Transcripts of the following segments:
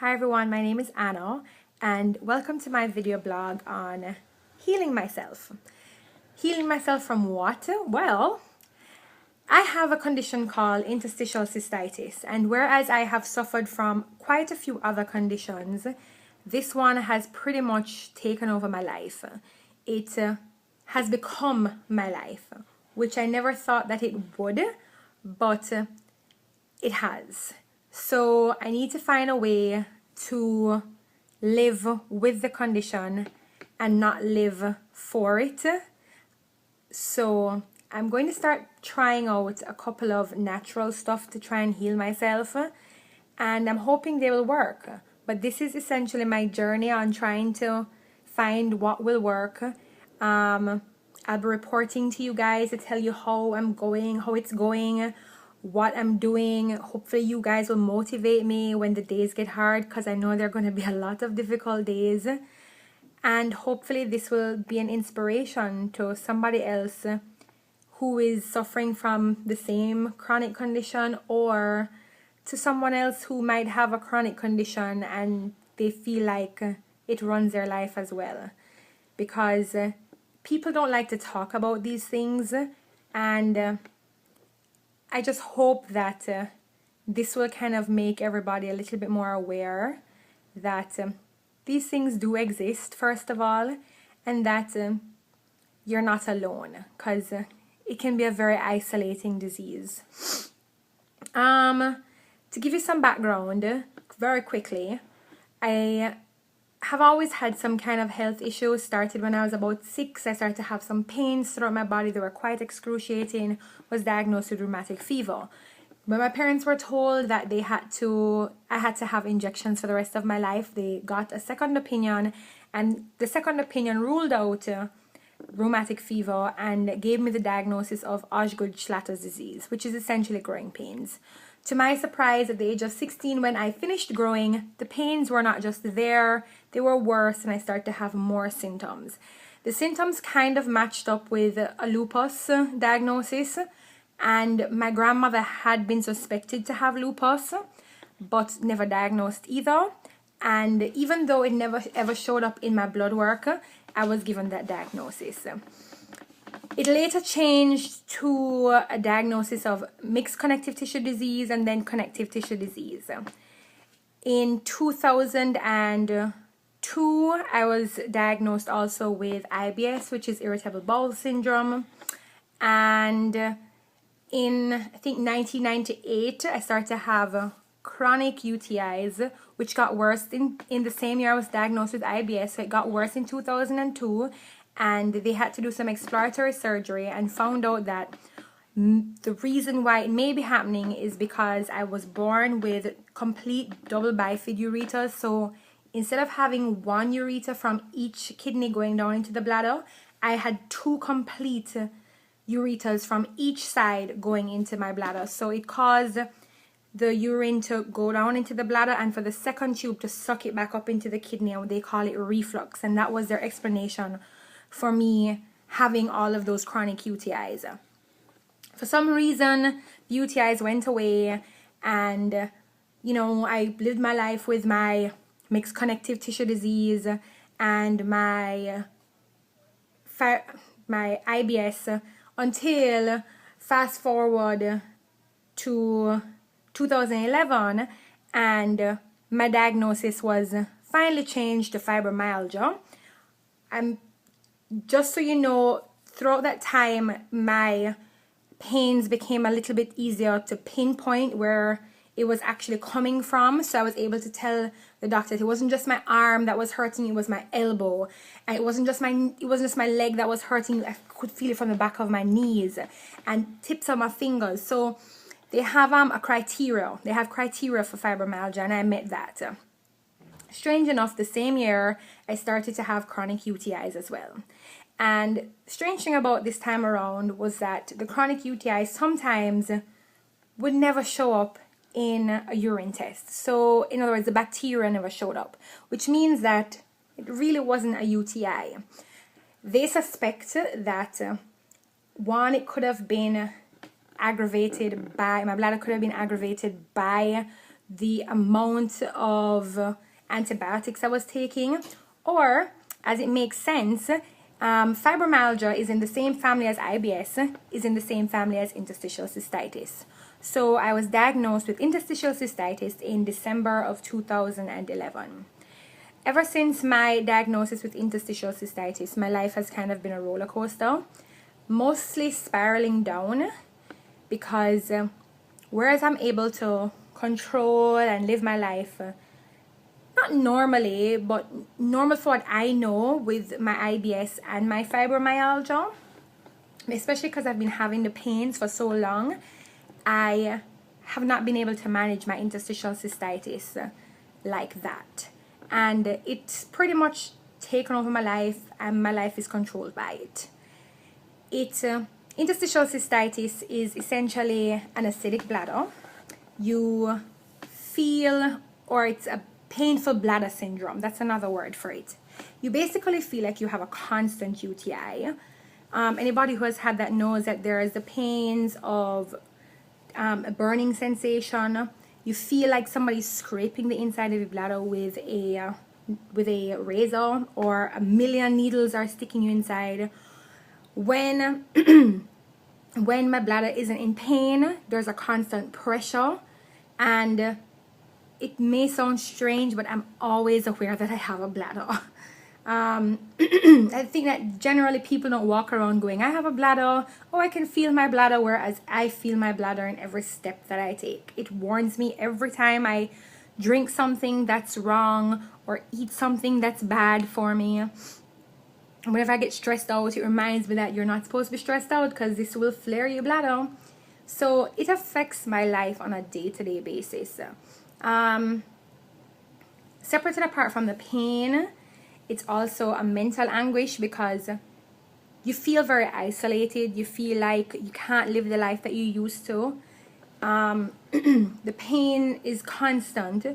Hi everyone, my name is Anna and welcome to my video blog on healing myself. Healing myself from what? Well, I have a condition called interstitial cystitis, and whereas I have suffered from quite a few other conditions, this one has pretty much taken over my life. It has become my life, which I never thought that it would, but it has. So I need to find a way to live with the condition and not live for it. So I'm going to start trying out a couple of natural stuff to try and heal myself, and I'm hoping they will work. But this is essentially my journey on trying to find what will work. I'll be reporting to you guys to tell you how I'm going, how it's going, what I'm doing. Hopefully you guys will motivate me when the days get hard, because I know there are going to be a lot of difficult days, and hopefully this will be an inspiration to somebody else who is suffering from the same chronic condition, or to someone else who might have a chronic condition and they feel like it runs their life as well, because people don't like to talk about these things, and I just hope that this will kind of make everybody a little bit more aware that these things do exist, first of all, and that you're not alone, because it can be a very isolating disease. To give you some background very quickly, I have always had some kind of health issues. Started when I was about 6. I started to have some pains throughout my body. They were quite excruciating. Was diagnosed with rheumatic fever. When my parents were told that I had to have injections for the rest of my life, they got a second opinion, and the second opinion ruled out rheumatic fever and gave me the diagnosis of Osgood-Schlatter's disease, which is essentially growing pains. To my surprise, at the age of 16, when I finished growing, the pains were not just there, they were worse, and I started to have more symptoms. The symptoms kind of matched up with a lupus diagnosis, and my grandmother had been suspected to have lupus, but never diagnosed either. And even though it never ever showed up in my blood work, I was given that diagnosis. It later changed to a diagnosis of mixed connective tissue disease and then connective tissue disease. In 2002, I was diagnosed also with IBS, which is irritable bowel syndrome. And in, I think, 1998, I started to have chronic UTIs, which got worse in the same year I was diagnosed with IBS. So it got worse in 2002. And they had to do some exploratory surgery and found out that the reason why it may be happening is because I was born with complete double bifid ureters. So instead of having one ureter from each kidney going down into the bladder, I had 2 complete ureters from each side going into my bladder. So it caused the urine to go down into the bladder and for the second tube to suck it back up into the kidney, and they call it reflux. And that was their explanation for me having all of those chronic UTIs. For some reason, the UTIs went away, and I lived my life with my mixed connective tissue disease and my IBS until fast forward to 2011, and my diagnosis was finally changed to fibromyalgia. Just so you know, throughout that time, my pains became a little bit easier to pinpoint where it was actually coming from. So I was able to tell the doctor that it wasn't just my arm that was hurting, it was my elbow. And it wasn't just my leg that was hurting. I could feel it from the back of my knees and tips of my fingers. So they have a criteria. They have criteria for fibromyalgia, and I met that. Strange enough, the same year, I started to have chronic UTIs as well. And strange thing about this time around was that the chronic UTIs sometimes would never show up in a urine test. So, in other words, the bacteria never showed up, which means that it really wasn't a UTI. They suspect that, one, it could have been aggravated by, my bladder could have been aggravated by the amount of antibiotics I was taking, or as it makes sense, fibromyalgia is in the same family as IBS, is in the same family as interstitial cystitis. So I was diagnosed with interstitial cystitis in December of 2011. Ever since my diagnosis with interstitial cystitis, my life has kind of been a roller coaster, mostly spiraling down, because whereas I'm able to control and live my life, not normally, but normal for what I know with my IBS and my fibromyalgia, especially because I've been having the pains for so long, I have not been able to manage my interstitial cystitis like that. And it's pretty much taken over my life, and my life is controlled by it. Interstitial cystitis is essentially an acidic bladder. You feel, or it's a painful bladder syndrome, that's another word for it. You basically feel like you have a constant UTI. Anybody who has had that knows that there is the pains of a burning sensation. You feel like somebody's scraping the inside of your bladder with a razor, or a million needles are sticking you inside. When my bladder isn't in pain, there's a constant pressure, and it may sound strange, but I'm always aware that I have a bladder. I think that generally people don't walk around going, I have a bladder, or I can feel my bladder, whereas I feel my bladder in every step that I take. It warns me every time I drink something that's wrong or eat something that's bad for me. Whenever I get stressed out, it reminds me that you're not supposed to be stressed out because this will flare your bladder. So it affects my life on a day-to-day basis. Separate and apart from the pain, it's also a mental anguish, because you feel very isolated. You feel like you can't live the life that you used to. The pain is constant,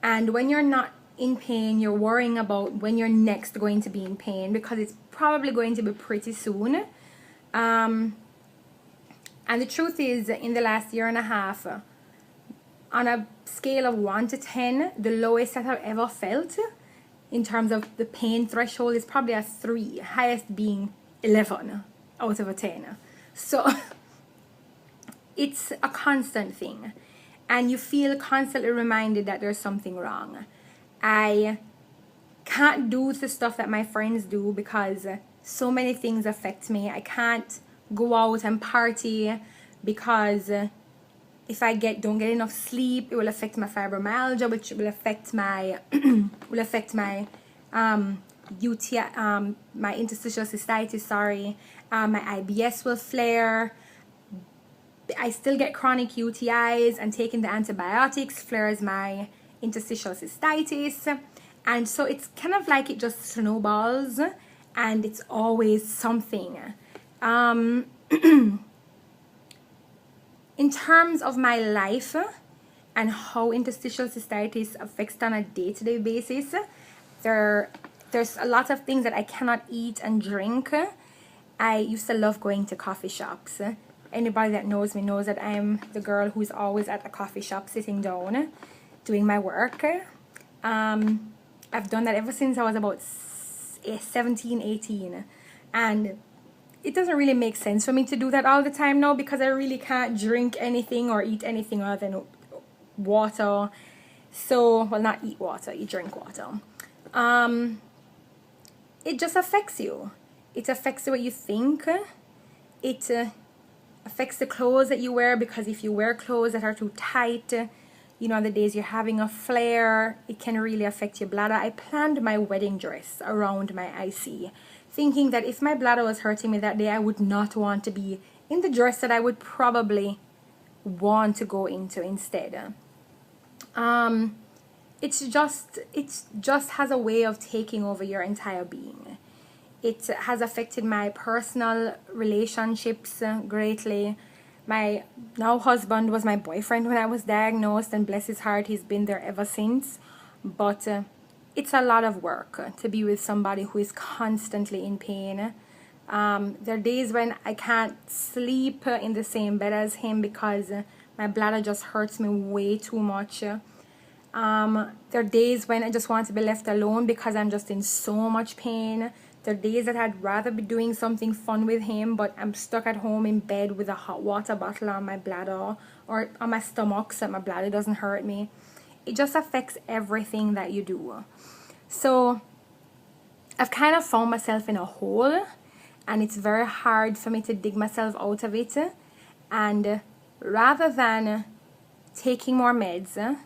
and when you're not in pain, you're worrying about when you're next going to be in pain, because it's probably going to be pretty soon. And the truth is, in the last year and a half, on a scale of 1 to 10, the lowest that I've ever felt in terms of the pain threshold is probably a 3, highest being 11 out of a 10. So it's a constant thing, and you feel constantly reminded that there's something wrong. I can't do the stuff that my friends do because so many things affect me. I can't go out and party because if I don't get enough sleep, it will affect my fibromyalgia, which will affect my UTI, my interstitial cystitis. My IBS will flare. I still get chronic UTIs, and taking the antibiotics flares my interstitial cystitis, and so it's kind of like it just snowballs, and it's always something. In terms of my life and how interstitial cystitis affects on a day-to-day basis, there's a lot of things that I cannot eat and drink. I used to love going to coffee shops. Anybody that knows me knows that I'm the girl who's always at a coffee shop sitting down doing my work. I've done that ever since I was about 17, 18, and it doesn't really make sense for me to do that all the time now, because I really can't drink anything or eat anything other than water. So, well, not eat water, you drink water. It just affects you. It affects the way you think. It affects the clothes that you wear, because if you wear clothes that are too tight, you know, on the days you're having a flare, it can really affect your bladder. I planned my wedding dress around my IC, thinking that if my bladder was hurting me that day, I would not want to be in the dress that I would probably want to go into instead. It just has a way of taking over your entire being. It has affected my personal relationships greatly. My now husband was my boyfriend when I was diagnosed, and bless his heart, he's been there ever since. But it's a lot of work to be with somebody who is constantly in pain. There are days when I can't sleep in the same bed as him because my bladder just hurts me way too much. There are days when I just want to be left alone because I'm just in so much pain. There are days that I'd rather be doing something fun with him, but I'm stuck at home in bed with a hot water bottle on my bladder or on my stomach so that my bladder doesn't hurt me. It just affects everything that you do. So I've kind of found myself in a hole, and it's very hard for me to dig myself out of it. And rather than taking more meds,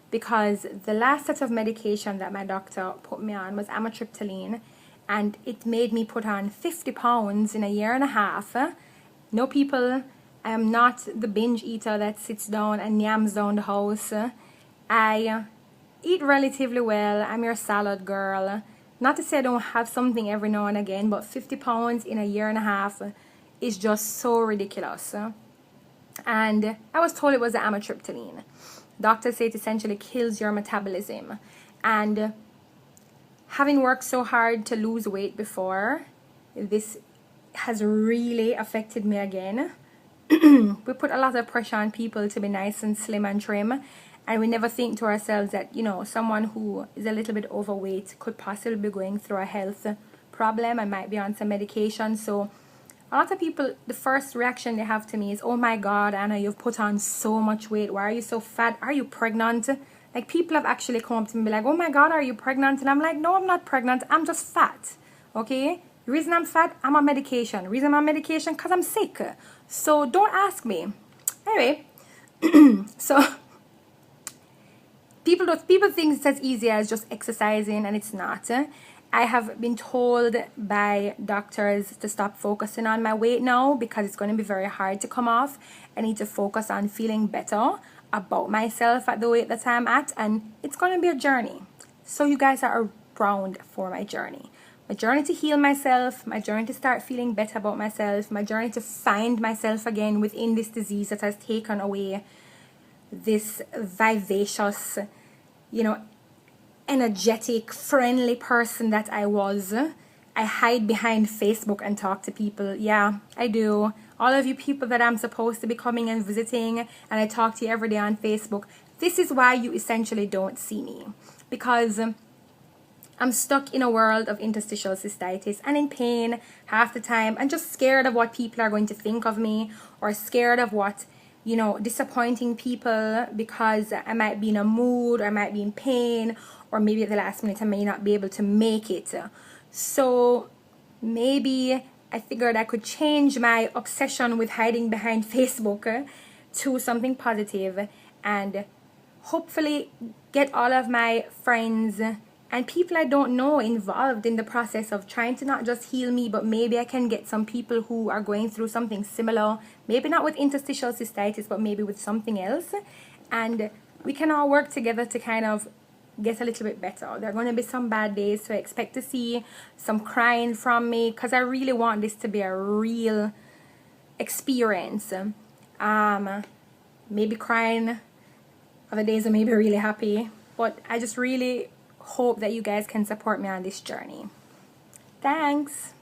because the last set of medication that my doctor put me on was amitriptyline, and it made me put on 50 pounds in a year and a half. No, people, I am not the binge eater that sits down and yams down the house. I eat relatively well. I'm your salad girl. Not to say I don't have something every now and again, but 50 pounds in a year and a half is just so ridiculous. And I was told it was the amitriptyline. Doctors say it essentially kills your metabolism. And having worked so hard to lose weight before, this has really affected me again. We put a lot of pressure on people to be nice and slim and trim, and we never think to ourselves that, you know, someone who is a little bit overweight could possibly be going through a health problem and might be on some medication. So a lot of people, the first reaction they have to me is, oh my God, Anna, you've put on so much weight. Why are you so fat? Are you pregnant? Like, people have actually come up to me and be like, oh my God, are you pregnant? And I'm like, no, I'm not pregnant. I'm just fat. Okay? The reason I'm fat, I'm on medication. The reason I'm on medication, because I'm sick. So don't ask me. Anyway, so people think it's as easy as just exercising, and it's not. I have been told by doctors to stop focusing on my weight now because it's going to be very hard to come off. I need to focus on feeling better about myself at the weight that I'm at, and it's going to be a journey. So you guys are around for my journey. My journey to heal myself, my journey to start feeling better about myself, my journey to find myself again within this disease that has taken away this vivacious, you know, energetic, friendly person that I was. I hide behind Facebook and talk to people. Yeah, I do. All of you people that I'm supposed to be coming and visiting, and I talk to you every day on Facebook. This is why you essentially don't see me. Because I'm stuck in a world of interstitial cystitis and in pain half the time, and just scared of what people are going to think of me, or scared of what, you know, disappointing people because I might be in a mood, or I might be in pain, or maybe at the last minute I may not be able to make it. So maybe I figured I could change my obsession with hiding behind Facebook to something positive, and hopefully get all of my friends and people I don't know involved in the process of trying to not just heal me, but maybe I can get some people who are going through something similar, maybe not with interstitial cystitis, but maybe with something else, and we can all work together to kind of get a little bit better. There are going to be some bad days, so I expect to see some crying from me, because I really want this to be a real experience. Maybe crying, other days I may be really happy, but I just really hope that you guys can support me on this journey. Thanks.